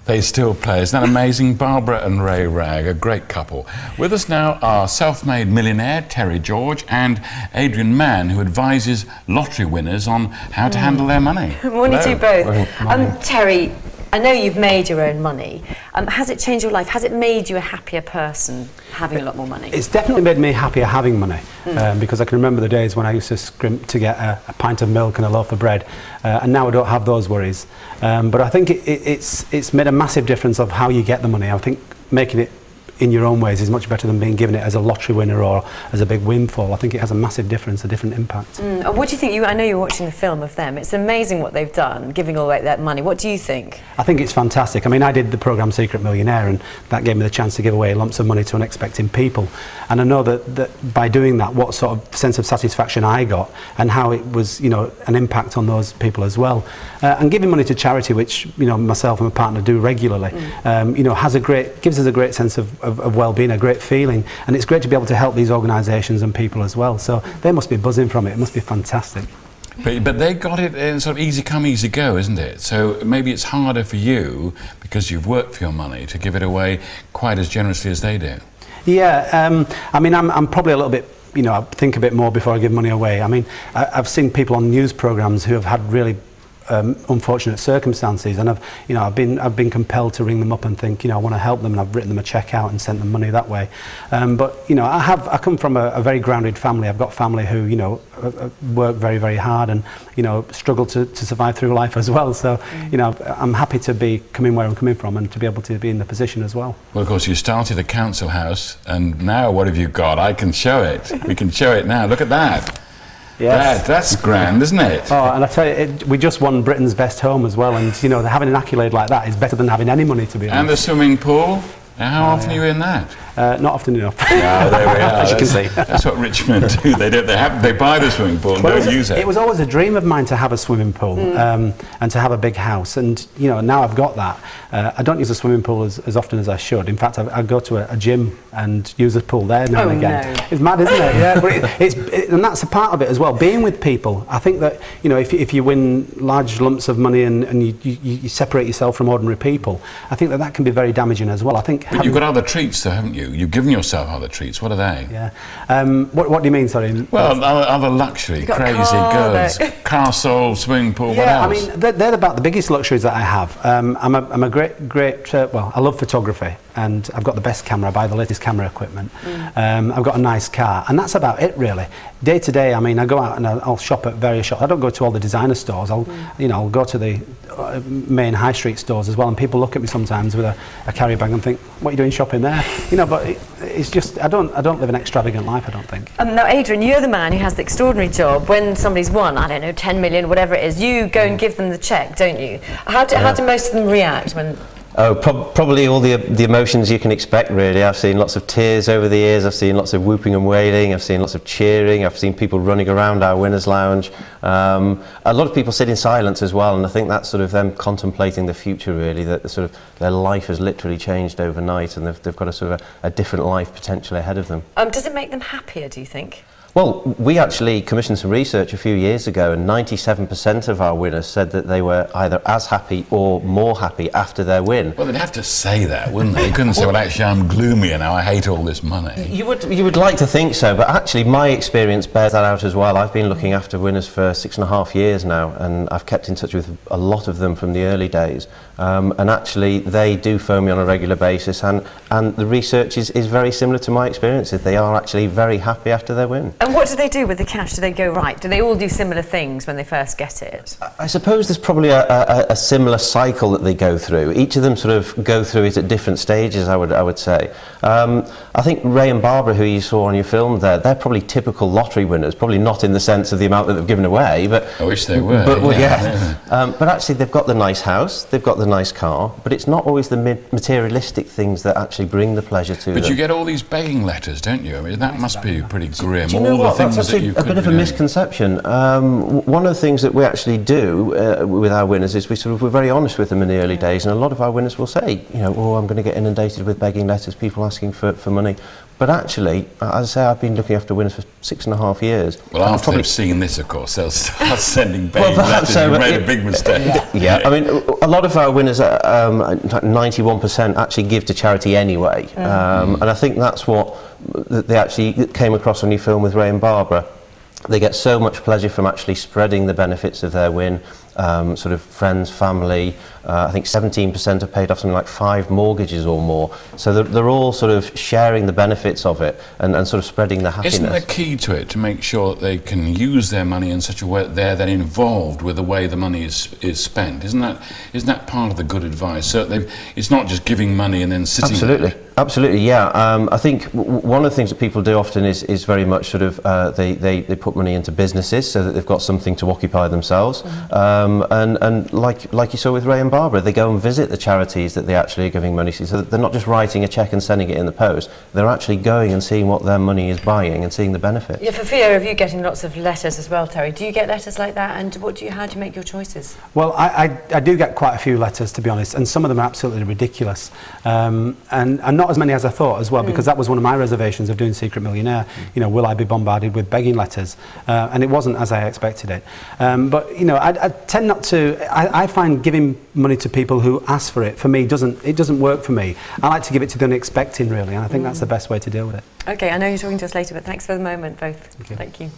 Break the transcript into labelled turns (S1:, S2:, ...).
S1: They still play. Isn't that amazing? Barbara and Ray Ragg, a great couple. With us now are self-made millionaire Terry George and Adrian Mann, who advises lottery winners on how to handle their money.
S2: Morning to you both. Terry, I know you've made your own money. Has it changed your life? Has it made you a happier person, having a lot more money?
S3: It's definitely made me happier having money, because I can remember the days when I used to scrimp to get a pint of milk and a loaf of bread, and now I don't have those worries. But I think it's made a massive difference of how you get the money. I think making it in your own ways is much better than being given it as a lottery winner or as a big windfall. I think it has a massive difference, a different impact.
S2: What do you think? I know you're watching the film of them. It's amazing what they've done, giving all that money. What do you think?
S3: I think it's fantastic. I mean, I did the programme Secret Millionaire, and that gave me the chance to give away lumps of money to unexpected people. And I know that by doing that, what sort of sense of satisfaction I got, and how it was, you know, an impact on those people as well. And giving money to charity, which, you know, myself and my partner do regularly, you know, gives us a great sense of well-being, a great feeling, and it's great to be able to help these organisations and people as well. So they must be buzzing from it. It must be fantastic.
S1: But they got it in sort of easy come, easy go, isn't it? So maybe it's harder for you, because you've worked for your money, to give it away quite as generously as they do.
S3: Yeah, I mean, I'm probably a little bit, you know, I think a bit more before I give money away. I mean, I've seen people on news programmes who have had really unfortunate circumstances, and I've been compelled to ring them up and think, you know, I want to help them, and I've written them a cheque out and sent them money that way. But you know, I come from a very grounded family. I've got family who, you know, work very, very hard, and, you know, struggle to survive through life as well. So you know, I'm happy to be coming where I'm coming from and to be able to be in the position as well.
S1: Well, of course, you started a council house, and now what have you got? I can show it. We can show it now. Look at that. Yes. That's grand, isn't it?
S3: Oh, and I tell you, we just won Britain's Best Home as well, and you know, having an accolade like that is better than having any money, to be honest.
S1: And the swimming pool. How often are you in that?
S3: Not often enough.
S1: No, there we are.
S3: As you can see.
S1: That's what Richmond do. They buy the swimming pool and don't use it.
S3: It was always a dream of mine to have a swimming pool, and to have a big house. And you know, now I've got that. I don't use a swimming pool as often as I should. In fact, I go to a gym and use a pool there now and again. No. It's mad, isn't it? Yeah, but and that's a part of it as well. Being with people. I think that, you know, if you win large lumps of money and you separate yourself from ordinary people, I think that can be very damaging as well. I think.
S1: But you've got other treats, though, haven't you? You've given yourself other treats. What are they?
S3: Yeah. What do you mean, sorry?
S1: Well, other luxury, crazy goods, castle, swimming pool.
S3: Yeah,
S1: what else?
S3: I mean, they're about the biggest luxuries that I have. I'm a great. Well, I love photography, and I've got the best camera. I buy the latest camera equipment. I've got a nice car, and that's about it, really. Day to day, I mean, I go out and I'll shop at various shops. I don't go to all the designer stores. I'll go to the main high street stores as well, and people look at me sometimes with a carry bag and think, "What are you doing shopping there?" You know, but it's just I don't live an extravagant life, I don't think.
S2: Now, Adrian, you're the man who has the extraordinary job when somebody's won, I don't know, 10 million, whatever it is. You go and give them the cheque, don't you? How do most of them react when?
S4: Oh, probably all the emotions you can expect, really. I've seen lots of tears over the years, I've seen lots of whooping and wailing, I've seen lots of cheering, I've seen people running around our winners' lounge. A lot of people sit in silence as well, and I think that's sort of them contemplating the future, really, that sort of their life has literally changed overnight, and they've got a sort of a different life potentially ahead of them.
S2: Does it make them happier, do you think?
S4: Well, we actually commissioned some research a few years ago, and 97% of our winners said that they were either as happy or more happy after their win.
S1: Well, they'd have to say that, wouldn't they? They couldn't say, well, actually, I'm gloomy now, I hate all this money.
S4: You would like to think so, but actually my experience bears that out as well. I've been looking after winners for 6.5 years now, and I've kept in touch with a lot of them from the early days. And actually, they do phone me on a regular basis, and the research is very similar to my experiences. They are actually very happy after their win.
S2: And what do they do with the cash? Do they go right? Do they all do similar things when they first get it?
S4: I suppose there's probably a similar cycle that they go through. Each of them sort of go through it at different stages, I would say. I think Ray and Barbara, who you saw on your film there, they're probably typical lottery winners, probably not in the sense of the amount that they've given away, but
S1: I wish they were.
S4: But well, yeah. But actually, they've got the nice house, they've got the nice car, but it's not always the materialistic things that actually bring the pleasure to them.
S1: But you get all these begging letters, don't you? I mean, that must be pretty grim.
S4: Do you know what? That's actually a bit of a misconception. One of the things that we actually do with our winners is we're very honest with them in the early days, and a lot of our winners will say, you know, oh, I'm going to get inundated with begging letters, people asking for money. But actually, as I say, I've been looking after winners for 6.5 years.
S1: Well, after they've seen this, of course, they'll start sending begging letters.
S4: So,
S1: You've made a big mistake.
S4: Yeah, I mean, a lot of our winners, 91% actually give to charity anyway. And I think that's what they actually came across when you film with Ray and Barbara. They get so much pleasure from actually spreading the benefits of their win. Sort of friends, family. I think 17% have paid off something like 5 mortgages or more. So they're all sort of sharing the benefits of it and sort of spreading the happiness.
S1: Isn't the key to it to make sure that they can use their money in such a way that they're then involved with the way the money is spent? Isn't that part of the good advice? So it's not just giving money and then sitting there.
S4: Absolutely, yeah. I think one of the things that people do often is very much sort of they put money into businesses so that they've got something to occupy themselves. And like you saw with Ray and Barbara, they go and visit the charities that they actually are giving money to. So that they're not just writing a cheque and sending it in the post. They're actually going and seeing what their money is buying and seeing the benefit.
S2: Yeah, for fear of you getting lots of letters as well, Terry. Do you get letters like that? And how do you make your choices?
S3: Well, I do get quite a few letters, to be honest, and some of them are absolutely ridiculous. And not as many as I thought as well, because that was one of my reservations of doing Secret Millionaire. You know, will I be bombarded with begging letters? And it wasn't as I expected it. But, you know, I tend not to... I find giving money to people who ask for it, for me, doesn't work for me. I like to give it to the unexpected, really, and I think that's the best way to deal with it.
S2: OK, I know you're talking to us later, but thanks for the moment, both. Thank you.